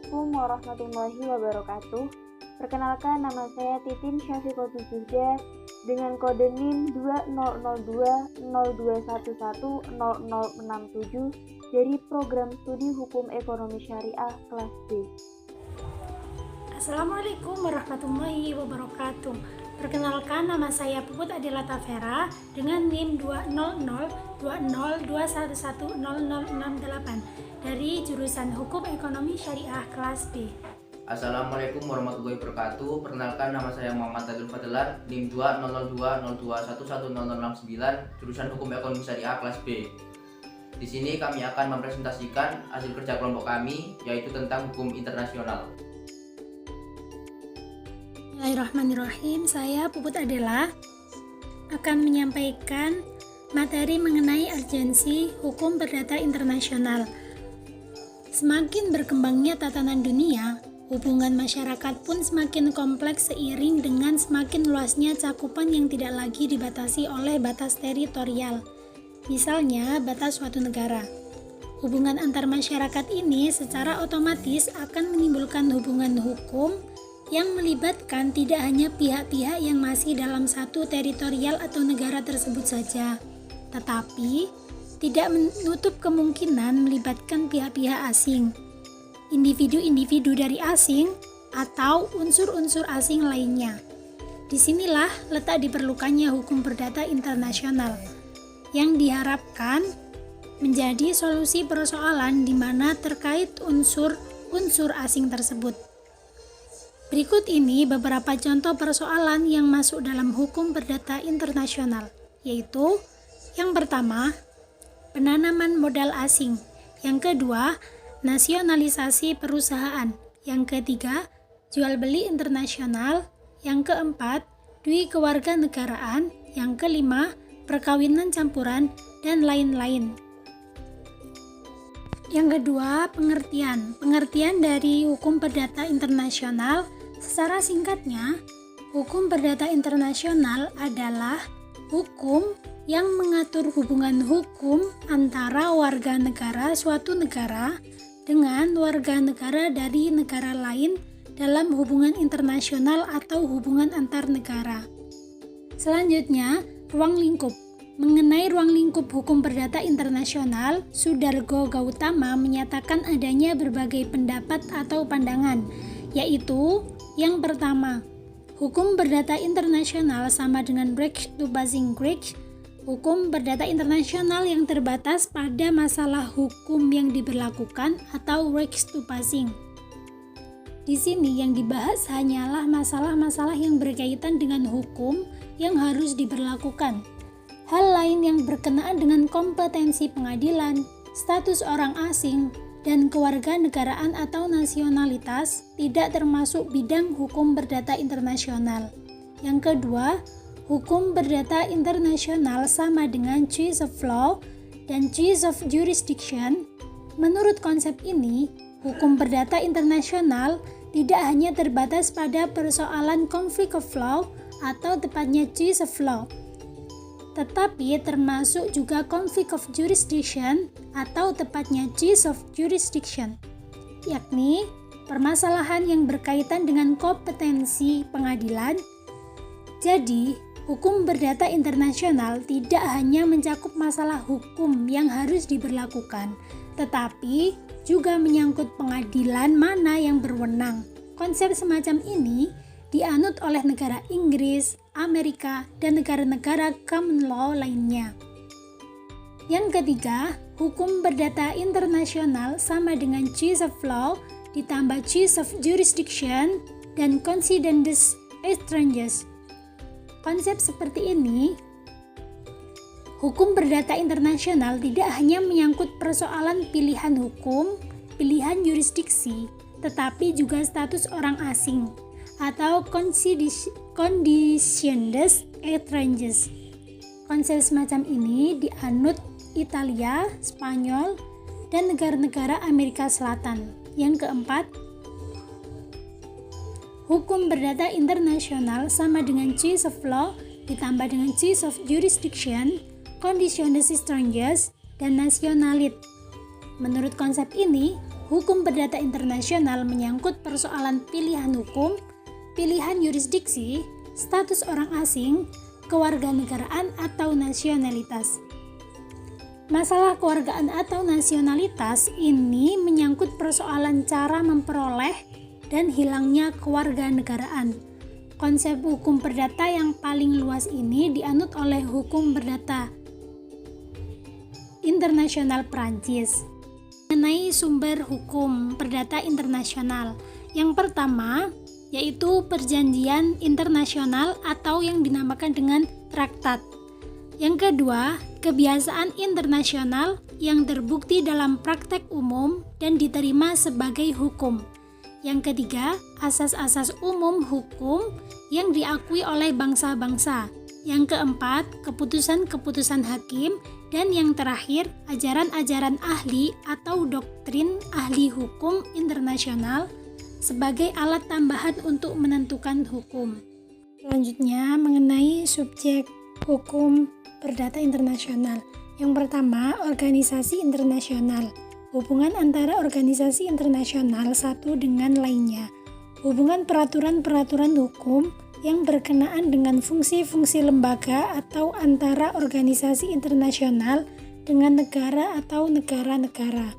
Assalamualaikum warahmatullahi wabarakatuh. Perkenalkan, nama saya Titin Syafiqotu Zuhda dengan kode NIM 200202110067 dari Program Studi Hukum Ekonomi Syariah kelas B. Assalamualaikum warahmatullahi wabarakatuh. Perkenalkan, nama saya Puput Adela Tafera dengan NIM 2002021100668 dari jurusan Hukum Ekonomi Syariah kelas B. Assalamualaikum warahmatullahi wabarakatuh. Perkenalkan, nama saya Muhammad Adil Fadlan, NIM 20020211109, jurusan Hukum Ekonomi Syariah kelas B. Di sini kami akan mempresentasikan hasil kerja kelompok kami, yaitu tentang hukum internasional. Bismillahirrahmanirrahim. Saya Puput Adela akan menyampaikan materi mengenai urgensi hukum perdata internasional. Semakin berkembangnya tatanan dunia, hubungan masyarakat pun semakin kompleks seiring dengan semakin luasnya cakupan yang tidak lagi dibatasi oleh batas teritorial, misalnya batas suatu negara. Hubungan antar masyarakat ini secara otomatis akan menimbulkan hubungan hukum yang melibatkan tidak hanya pihak-pihak yang masih dalam satu teritorial atau negara tersebut saja, tetapi tidak menutup kemungkinan melibatkan pihak-pihak asing, individu-individu dari asing, atau unsur-unsur asing lainnya. Disinilah letak diperlukannya hukum perdata internasional, yang diharapkan menjadi solusi persoalan di mana terkait unsur-unsur asing tersebut. Berikut ini beberapa contoh persoalan yang masuk dalam hukum perdata internasional, yaitu yang pertama, penanaman modal asing, yang kedua, nasionalisasi perusahaan, yang ketiga, jual beli internasional, yang keempat, dui kewarganegaraan, yang kelima, perkawinan campuran, dan lain-lain. Yang kedua, pengertian dari hukum perdata internasional. Secara singkatnya, hukum perdata internasional adalah hukum yang mengatur hubungan hukum antara warga negara suatu negara dengan warga negara dari negara lain dalam hubungan internasional atau hubungan antar negara. Selanjutnya, ruang lingkup. Mengenai ruang lingkup hukum perdata internasional, Sudargo Gautama menyatakan adanya berbagai pendapat atau pandangan, yaitu yang pertama, hukum perdata internasional sama dengan Brecht to Basing Brecht. Hukum perdata internasional yang terbatas pada masalah hukum yang diberlakukan atau Recht to Basing. Di sini yang dibahas hanyalah masalah-masalah yang berkaitan dengan hukum yang harus diberlakukan. Hal lain yang berkenaan dengan kompetensi pengadilan, status orang asing, dan kewarganegaraan atau nasionalitas tidak termasuk bidang hukum perdata internasional. Yang kedua, hukum perdata internasional sama dengan choice of law dan choice of jurisdiction. Menurut konsep ini, hukum perdata internasional tidak hanya terbatas pada persoalan conflict of law atau tepatnya choice of law, tetapi termasuk juga conflict of jurisdiction atau tepatnya choice of jurisdiction, yakni permasalahan yang berkaitan dengan kompetensi pengadilan. Jadi, hukum perdata internasional tidak hanya mencakup masalah hukum yang harus diberlakukan, tetapi juga menyangkut pengadilan mana yang berwenang. Konsep semacam ini dianut oleh negara Inggris, Amerika, dan negara-negara common law lainnya. Yang ketiga, hukum perdata internasional sama dengan choice of law ditambah choice of jurisdiction dan concedens étrangers. Konsep seperti ini, hukum perdata internasional tidak hanya menyangkut persoalan pilihan hukum, pilihan jurisdiksi, tetapi juga status orang asing atau conditiones étrangers. Konsep semacam ini dianut Italia, Spanyol, dan negara-negara Amerika Selatan. Yang keempat, hukum perdata internasional sama dengan choice of law ditambah dengan choice of jurisdiction, conditiones étrangers, dan nationality. Menurut konsep ini, hukum perdata internasional menyangkut persoalan pilihan hukum, pilihan yurisdiksi, status orang asing, kewarganegaraan atau nasionalitas. Masalah kewargaan atau nasionalitas ini menyangkut persoalan cara memperoleh dan hilangnya kewarganegaraan. Konsep hukum perdata yang paling luas ini dianut oleh hukum perdata internasional Prancis. Mengenai sumber hukum perdata internasional, yang pertama yaitu perjanjian internasional atau yang dinamakan dengan traktat. Yang kedua, kebiasaan internasional yang terbukti dalam praktek umum dan diterima sebagai hukum. Yang ketiga, asas-asas umum hukum yang diakui oleh bangsa-bangsa. Yang keempat, keputusan-keputusan hakim. Dan yang terakhir, ajaran-ajaran ahli atau doktrin ahli hukum internasional sebagai alat tambahan untuk menentukan hukum. Selanjutnya, mengenai subjek hukum perdata internasional. Yang pertama, organisasi internasional. Hubungan antara organisasi internasional satu dengan lainnya. Hubungan peraturan-peraturan hukum yang berkenaan dengan fungsi-fungsi lembaga atau antara organisasi internasional dengan negara atau negara-negara.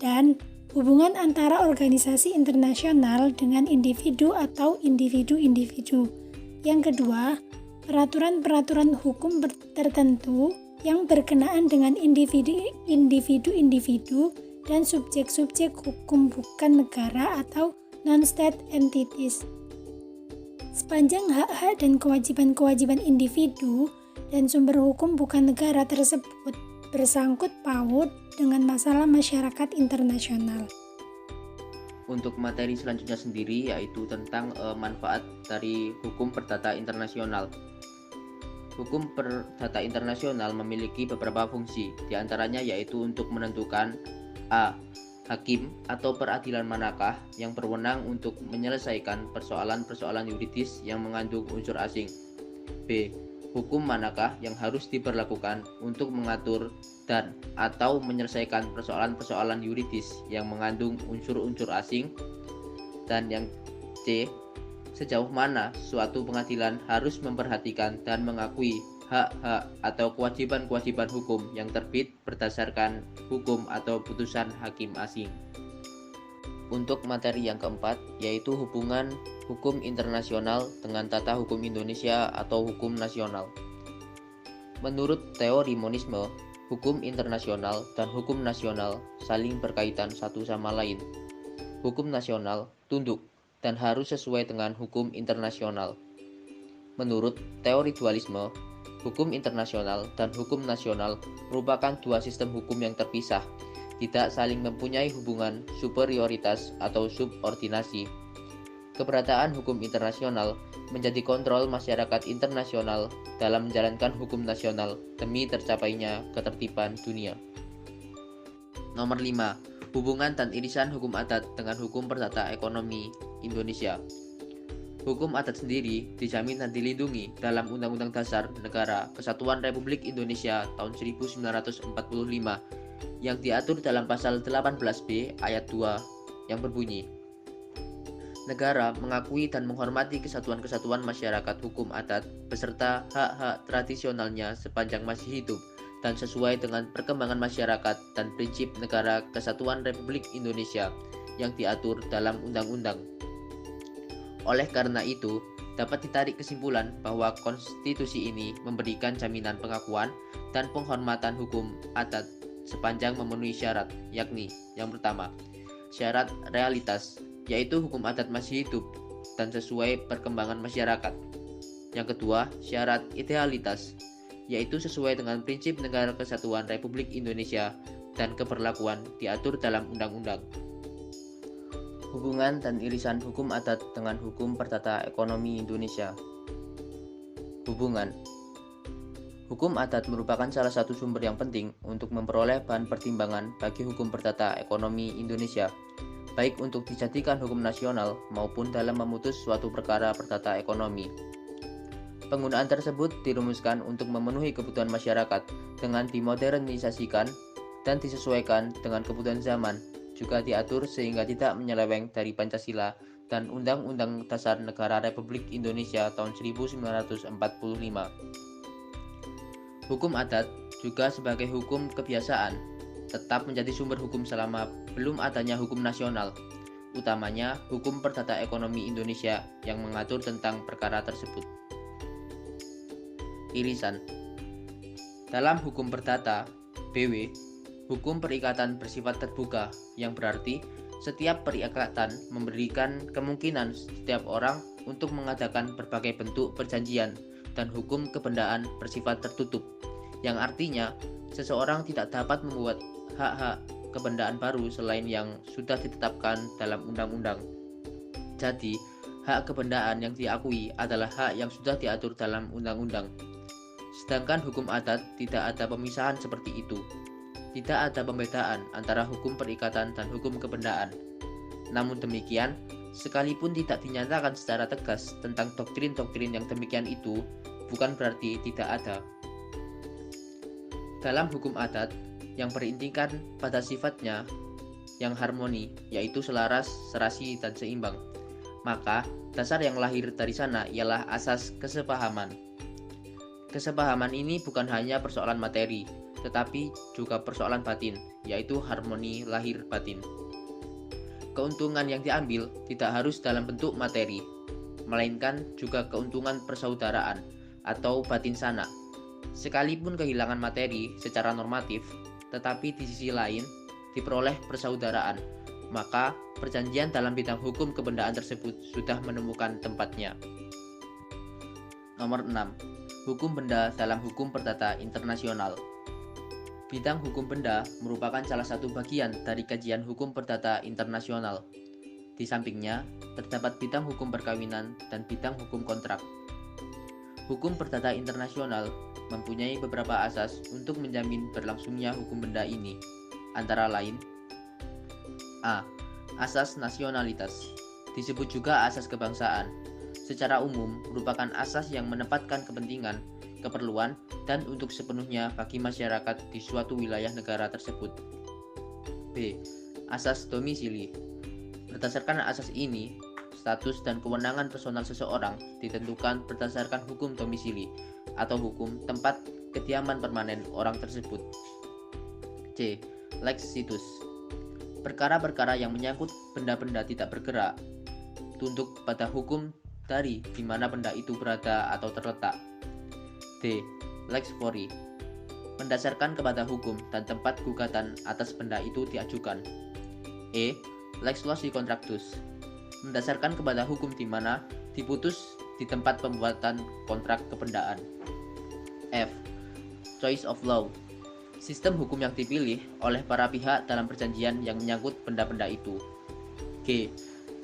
Dan hubungan antara organisasi internasional dengan individu atau individu-individu. Yang kedua, peraturan-peraturan hukum tertentu yang berkenaan dengan individu-individu dan subjek-subjek hukum bukan negara atau non-state entities. Sepanjang hak-hak dan kewajiban-kewajiban individu dan sumber hukum bukan negara tersebut bersangkut paut dengan masalah masyarakat internasional. Untuk materi selanjutnya sendiri yaitu tentang manfaat dari hukum perdata internasional. Hukum perdata internasional memiliki beberapa fungsi, diantaranya yaitu untuk menentukan a. Hakim atau peradilan manakah yang berwenang untuk menyelesaikan persoalan-persoalan yuridis yang mengandung unsur asing. B. Hukum manakah yang harus diberlakukan untuk mengatur dan atau menyelesaikan persoalan-persoalan yuridis yang mengandung unsur-unsur asing. Dan yang C. Sejauh mana suatu pengadilan harus memperhatikan dan mengakui hak-hak atau kewajiban-kewajiban hukum yang terbit berdasarkan hukum atau putusan hakim asing. Untuk materi yang keempat, yaitu hubungan hukum internasional dengan tata hukum Indonesia atau hukum nasional. Menurut teori monisme, hukum internasional dan hukum nasional saling berkaitan satu sama lain. Hukum nasional tunduk dan harus sesuai dengan hukum internasional. Menurut teori dualisme, hukum internasional dan hukum nasional merupakan dua sistem hukum yang terpisah, tidak saling mempunyai hubungan superioritas atau subordinasi. Keberadaan hukum internasional menjadi kontrol masyarakat internasional dalam menjalankan hukum nasional demi tercapainya ketertiban dunia. Nomor 5. Hubungan dan irisan hukum adat dengan hukum perdata ekonomi Indonesia. Hukum adat sendiri dijamin dan dilindungi dalam Undang-Undang Dasar Negara Kesatuan Republik Indonesia tahun 1945 yang diatur dalam pasal 18B ayat 2 yang berbunyi, negara mengakui dan menghormati kesatuan-kesatuan masyarakat hukum adat beserta hak-hak tradisionalnya sepanjang masih hidup dan sesuai dengan perkembangan masyarakat dan prinsip negara Kesatuan Republik Indonesia yang diatur dalam undang-undang. Oleh karena itu, dapat ditarik kesimpulan bahwa konstitusi ini memberikan jaminan pengakuan dan penghormatan hukum adat sepanjang memenuhi syarat, yakni yang pertama, syarat realitas, yaitu hukum adat masih hidup dan sesuai perkembangan masyarakat. Yang kedua, syarat idealitas, yaitu sesuai dengan prinsip negara kesatuan Republik Indonesia dan keberlakuan diatur dalam undang-undang. Hubungan dan irisan hukum adat dengan hukum perdata ekonomi Indonesia. Hubungan. Hukum adat merupakan salah satu sumber yang penting untuk memperoleh bahan pertimbangan bagi hukum perdata ekonomi Indonesia, baik untuk dijadikan hukum nasional maupun dalam memutus suatu perkara perdata ekonomi. Penggunaan tersebut dirumuskan untuk memenuhi kebutuhan masyarakat dengan dimodernisasikan dan disesuaikan dengan kebutuhan zaman, juga diatur sehingga tidak menyeleweng dari Pancasila dan Undang-Undang Dasar Negara Republik Indonesia tahun 1945. Hukum adat juga sebagai hukum kebiasaan tetap menjadi sumber hukum selama belum adanya hukum nasional, utamanya Hukum Perdata Ekonomi Indonesia yang mengatur tentang perkara tersebut. Irisan. Dalam hukum perdata, BW, hukum perikatan bersifat terbuka, yang berarti setiap perikatan memberikan kemungkinan setiap orang untuk mengadakan berbagai bentuk perjanjian, dan hukum kebendaan bersifat tertutup, yang artinya seseorang tidak dapat membuat hak-hak kebendaan baru selain yang sudah ditetapkan dalam undang-undang. Jadi, hak kebendaan yang diakui adalah hak yang sudah diatur dalam undang-undang. Sedangkan hukum adat tidak ada pemisahan seperti itu. Tidak ada pembedaan antara hukum perikatan dan hukum kebendaan. Namun demikian, sekalipun tidak dinyatakan secara tegas tentang doktrin-doktrin yang demikian itu, bukan berarti tidak ada. Dalam hukum adat, yang berintikan pada sifatnya yang harmoni, yaitu selaras, serasi, dan seimbang, maka dasar yang lahir dari sana ialah asas kesepahaman. Kesepahaman ini bukan hanya persoalan materi, tetapi juga persoalan batin, yaitu harmoni lahir batin. Keuntungan yang diambil tidak harus dalam bentuk materi, melainkan juga keuntungan persaudaraan atau batin sana. Sekalipun kehilangan materi secara normatif, tetapi di sisi lain diperoleh persaudaraan, maka perjanjian dalam bidang hukum kebendaan tersebut sudah menemukan tempatnya. Nomor 6. Hukum benda dalam hukum perdata internasional. Bidang hukum benda merupakan salah satu bagian dari kajian hukum perdata internasional. Di sampingnya, terdapat bidang hukum perkawinan dan bidang hukum kontrak. Hukum perdata internasional mempunyai beberapa asas untuk menjamin berlangsungnya hukum benda ini, antara lain: A. Asas nasionalitas, disebut juga asas kebangsaan. Secara umum merupakan asas yang menempatkan kepentingan, keperluan, dan untuk sepenuhnya bagi masyarakat di suatu wilayah negara tersebut. B. Asas domisili. Berdasarkan asas ini, status dan kewenangan personal seseorang ditentukan berdasarkan hukum domisili atau hukum tempat kediaman permanen orang tersebut. C. Lex situs. Perkara-perkara yang menyangkut benda-benda tidak bergerak tunduk pada hukum dari di mana benda itu berada atau terletak. D. Lex fori. Mendasarkan kepada hukum dan tempat gugatan atas benda itu diajukan. E. Lex loci contractus. Mendasarkan kepada hukum di mana diputus di tempat pembuatan kontrak kebendaan. F. Choice of law. Sistem hukum yang dipilih oleh para pihak dalam perjanjian yang menyangkut benda-benda itu. G.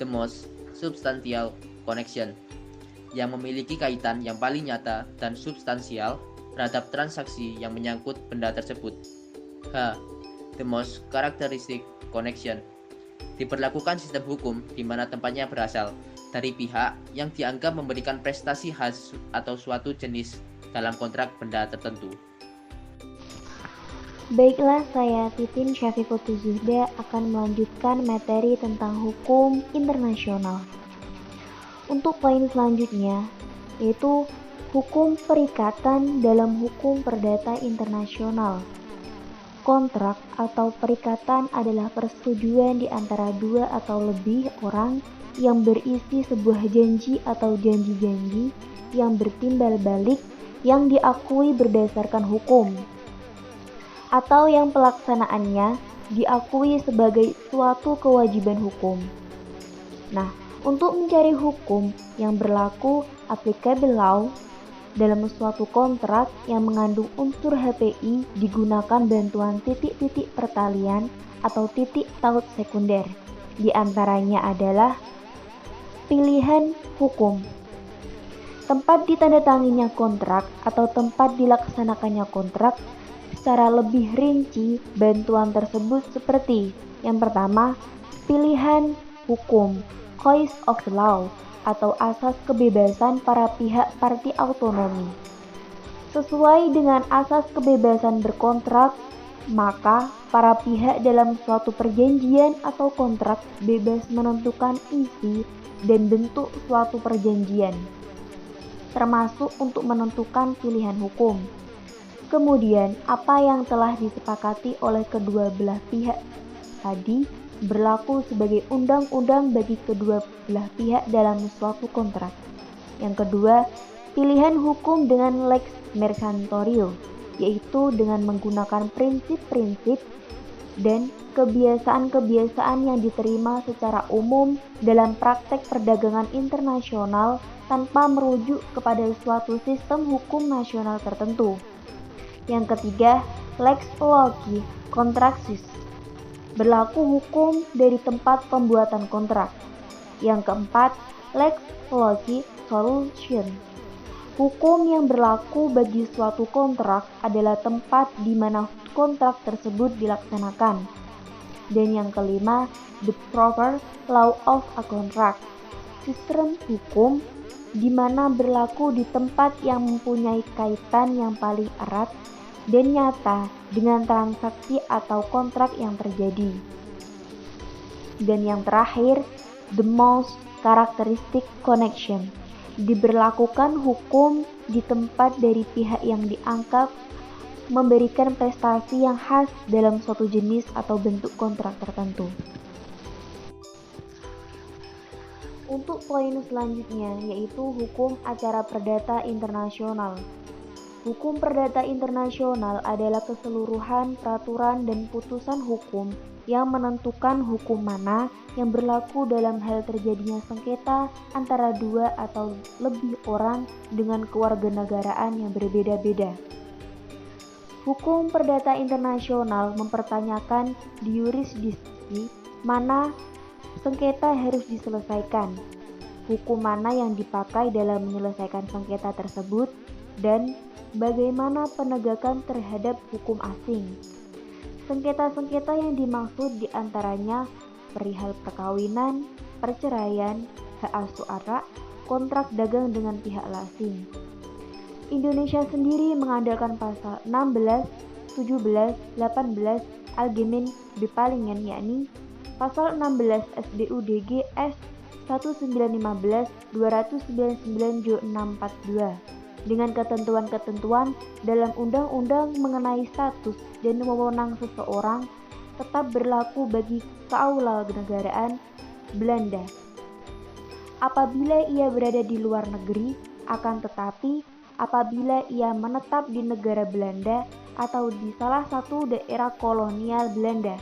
The most substantial connection, yang memiliki kaitan yang paling nyata dan substansial terhadap transaksi yang menyangkut benda tersebut. H. The most characteristic connection. Diberlakukan sistem hukum di mana tempatnya berasal dari pihak yang dianggap memberikan prestasi khas atau suatu jenis dalam kontrak benda tertentu. Baiklah, saya Titin Syafiqotu Zuhda akan melanjutkan materi tentang hukum internasional. Untuk poin selanjutnya, yaitu hukum perikatan dalam hukum perdata internasional. Kontrak atau perikatan adalah persetujuan di antara dua atau lebih orang yang berisi sebuah janji atau janji-janji yang bertimbal balik yang diakui berdasarkan hukum, atau yang pelaksanaannya diakui sebagai suatu kewajiban hukum. Nah, untuk mencari hukum yang berlaku applicable law dalam suatu kontrak yang mengandung unsur HPI digunakan bantuan titik-titik pertalian atau titik taut sekunder. Di antaranya adalah pilihan hukum, tempat ditandatanginya kontrak atau tempat dilaksanakannya kontrak. Secara lebih rinci, bantuan tersebut seperti yang pertama, pilihan hukum, choice of law, atau asas kebebasan para pihak parti autonomi. Sesuai dengan asas kebebasan berkontrak, maka para pihak dalam suatu perjanjian atau kontrak bebas menentukan isi dan bentuk suatu perjanjian, termasuk untuk menentukan pilihan hukum. Kemudian, apa yang telah disepakati oleh kedua belah pihak tadi berlaku sebagai undang-undang bagi kedua belah pihak dalam suatu kontrak. Yang kedua, pilihan hukum dengan lex mercatorio, yaitu dengan menggunakan prinsip-prinsip dan kebiasaan-kebiasaan yang diterima secara umum dalam praktek perdagangan internasional tanpa merujuk kepada suatu sistem hukum nasional tertentu. Yang ketiga, lex loci contractus, berlaku hukum dari tempat pembuatan kontrak. Yang keempat, lex loci solution, hukum yang berlaku bagi suatu kontrak adalah tempat di mana kontrak tersebut dilaksanakan. Dan yang kelima, the proper law of a contract, sistem hukum di mana berlaku di tempat yang mempunyai kaitan yang paling erat dan nyata dengan transaksi atau kontrak yang terjadi. Dan yang terakhir, the most characteristic connection, diberlakukan hukum di tempat dari pihak yang dianggap memberikan prestasi yang khas dalam suatu jenis atau bentuk kontrak tertentu. Untuk poin selanjutnya yaitu hukum acara perdata internasional. Hukum perdata internasional adalah keseluruhan peraturan dan putusan hukum yang menentukan hukum mana yang berlaku dalam hal terjadinya sengketa antara dua atau lebih orang dengan kewarganegaraan yang berbeda-beda. Hukum perdata internasional mempertanyakan di yurisdiksi mana sengketa harus diselesaikan, hukum mana yang dipakai dalam menyelesaikan sengketa tersebut, dan bagaimana penegakan terhadap hukum asing. Sengketa-sengketa yang dimaksud diantaranya perihal perkawinan, perceraian, hak asuh anak, kontrak dagang dengan pihak asing. Indonesia sendiri mengandalkan pasal 16, 17, 18 Algemeine Bepalingen, yakni pasal 16 SBUDG S 1915 299 Jo 642 dengan ketentuan-ketentuan dalam undang-undang mengenai status dan wewenang seseorang tetap berlaku bagi kewarganegaraan Belanda apabila ia berada di luar negeri, akan tetapi apabila ia menetap di negara Belanda atau di salah satu daerah kolonial Belanda.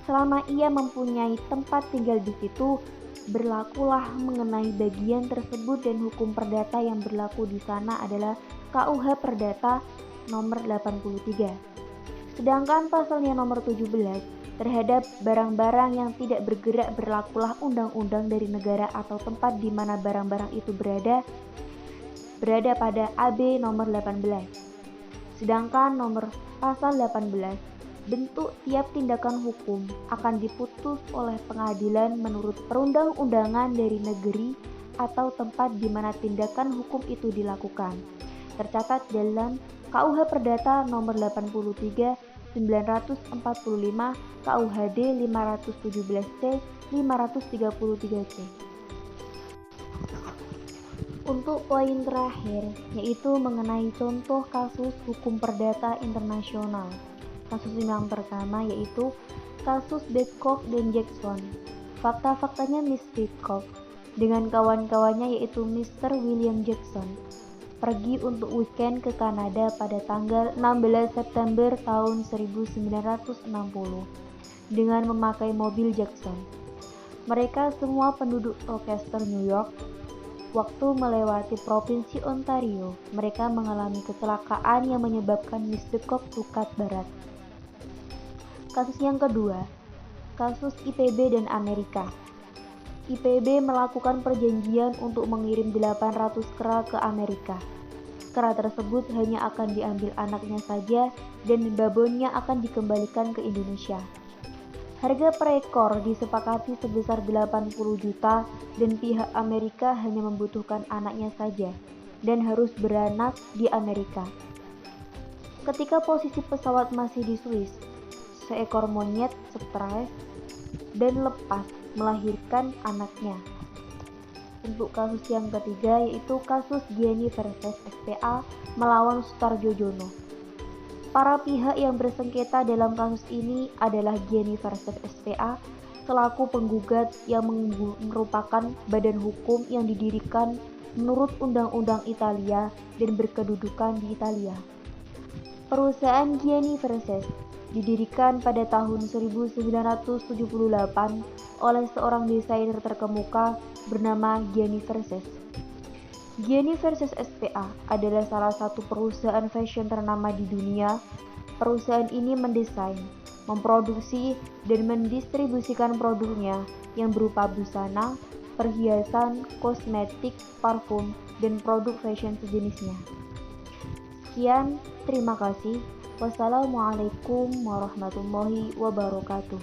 Selama ia mempunyai tempat tinggal di situ, berlakulah mengenai bagian tersebut dan hukum perdata yang berlaku di sana adalah KUH Perdata nomor 83. Sedangkan pasalnya nomor 17 terhadap barang-barang yang tidak bergerak berlakulah undang-undang dari negara atau tempat di mana barang-barang itu berada pada AB nomor 18. Sedangkan nomor pasal 18 bentuk tiap tindakan hukum akan diputus oleh pengadilan menurut perundang-undangan dari negeri atau tempat di mana tindakan hukum itu dilakukan. Tercatat dalam KUH Perdata nomor 83 945 KUHD 517C 533C. Untuk poin terakhir yaitu mengenai contoh kasus hukum perdata internasional. Kasus yang pertama yaitu kasus Babcock dan Jackson. Fakta-faktanya Miss Babcock dengan kawan-kawannya yaitu Mr. William Jackson pergi untuk weekend ke Kanada pada tanggal 16 September tahun 1960 dengan memakai mobil Jackson. Mereka semua penduduk Rochester, New York. Waktu melewati provinsi Ontario, mereka mengalami kecelakaan yang menyebabkan Miss Babcock luka berat. Kasus yang kedua, kasus IPB dan Amerika. IPB melakukan perjanjian untuk mengirim 800 kera ke Amerika. Kera tersebut hanya akan diambil anaknya saja dan babonnya akan dikembalikan ke Indonesia. Harga per ekor disepakati sebesar 80 juta dan pihak Amerika hanya membutuhkan anaknya saja dan harus beranak di Amerika. Ketika posisi pesawat masih di Swiss, seekor monyet stres dan lepas melahirkan anaknya. Untuk kasus yang ketiga yaitu kasus Gianni versus SPA melawan Sutarjojono. Para pihak yang bersengketa dalam kasus ini adalah Gianni versus SPA selaku penggugat yang merupakan badan hukum yang didirikan menurut Undang-Undang Italia dan berkedudukan di Italia. Perusahaan Gianni versus didirikan pada tahun 1978 oleh seorang desainer terkemuka bernama Gianni versus. Gianni versus SPA adalah salah satu perusahaan fashion ternama di dunia. Perusahaan ini mendesain, memproduksi, dan mendistribusikan produknya yang berupa busana, perhiasan, kosmetik, parfum, dan produk fashion sejenisnya. Sekian, terima kasih. Wassalamualaikum warahmatullahi wabarakatuh.